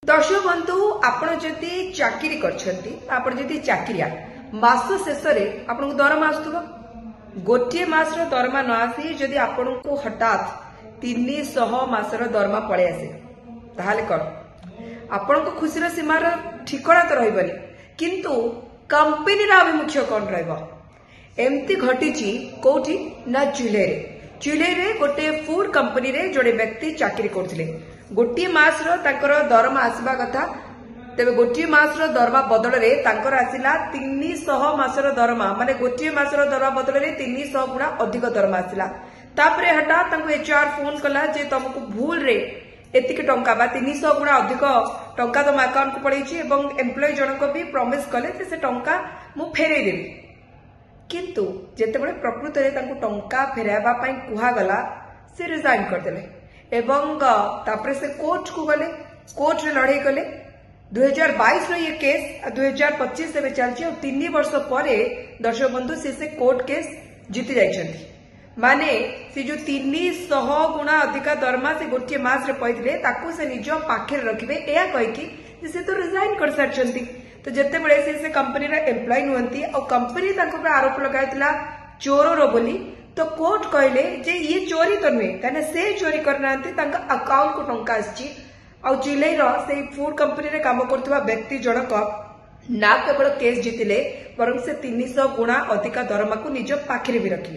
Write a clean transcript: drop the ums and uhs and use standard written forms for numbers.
दर्शक बंधु आपण जदि चाकरी करछंती चाकरिया मास शेष में आपन दरमा आसुव गोटे मासर दरमा न आसी जदि आपण को हठात 300 मासर दरमा पड़े आसे ताहले कौन आपण को खुशीर सीमार ठिकना तो रही किंतु कंपनी आभिमुख्य कौन रमती घटी कौटी ना चुले गोटे फूड कंपनी रे जोड़े व्यक्ति चाकरी करथिले गोटे मासर दरमा आसवा कथा तेरे गोटे मासर दरमा बदल रे तांकर आसिला 300 मासर दरमा माने गोटे मासर दरमा बदल रे 300 गुणा अधिक दरमा आसिला तापरे हठात तांको एचआर फोन कला जे तुमको भूल रे एतिक टंका बा 300 गुणा अधिक टंका तुम अकाउंट को पड़ेछि एवं एम्प्लॉय जनक भी प्रॉमिस कले जे से टंका मु फेरै देबी किंतु जेते बळे प्रकृत रे तांको टंका फेराबा पई कुहा गला से रिजाइन कर देले एवं तापरे से कोर्ट को गले कोर्ट रे लड़ाई कले 2022 रो ये केस 2025 से चलछि और 3 वर्ष परे दर्शक बंधु से कोर्ट केस जीति जाइछंती माने से जो 300 गुणा अधिक दरमा से गोटे मास रे पइथिले ताकू से निज पाखे रखिबे एया कहि कि से तो रिजाइन कर सारछंती तो जेते बळे से कंपनी रे एम्प्लॉय नुहंती और कंपनी ताको पे आरोप लगाइतला चोर रो बोली तो कोर्ट कहले जे ये चोरी तो नुहे कहीं से चोरी करना अकाउंट को टंका आसी चिल्लई से फूड कंपनी रे काम करथुवा व्यक्ति जनक ना केवल केस जीतिले बरं से 300 गुणा अधिक दरमा को निज पाखरे भी रखिले।